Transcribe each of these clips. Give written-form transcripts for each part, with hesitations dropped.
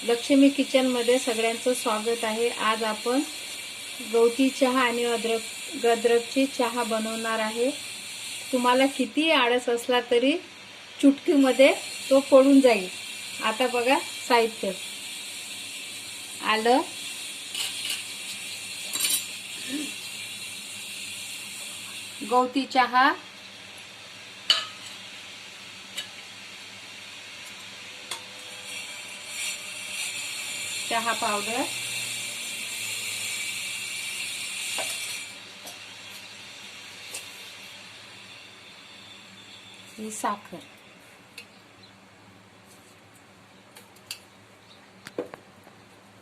Lakshmi kitchen मध्ये सगळ्यांचं स्वागत आहे। आज आपण गवती चहा आणि अद्रकची चहा बनवणार आहे। तुम्हाला किती आळस असला तरी चुटकीमध्ये तो पडून जाईल। आता बघा साहित्य: आलं, गवती चहा, चहा पावडर, ही साखर,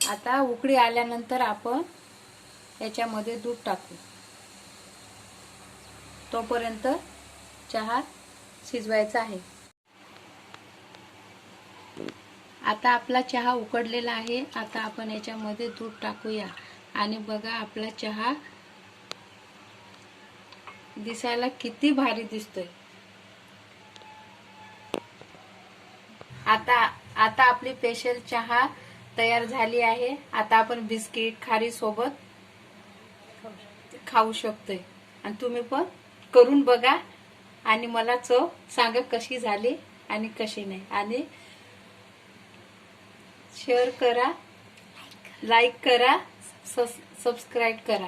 आता उकळी आल्यानंतर आपण याच्यामध्ये दूध टाकू। तोपर्यंत चहा शिजवायचा आहे। आता आपला चहा उकळलेला आहे। आता आपण याच्यामध्ये दूध टाकूया आणि बघा आपला चहा दिसायला किती भारी दिसतोय। आता आपली स्पेशल चहा तयार झाली आहे। आता आपण बिस्किट खारी सोबत खाऊ शकतोय आणि तुम्ही पण करून बघा आणि मला चव सांगा कशी झाली आणि कशी नाही। आणि शेअर करा, लाईक करा, सबस्क्राइब करा।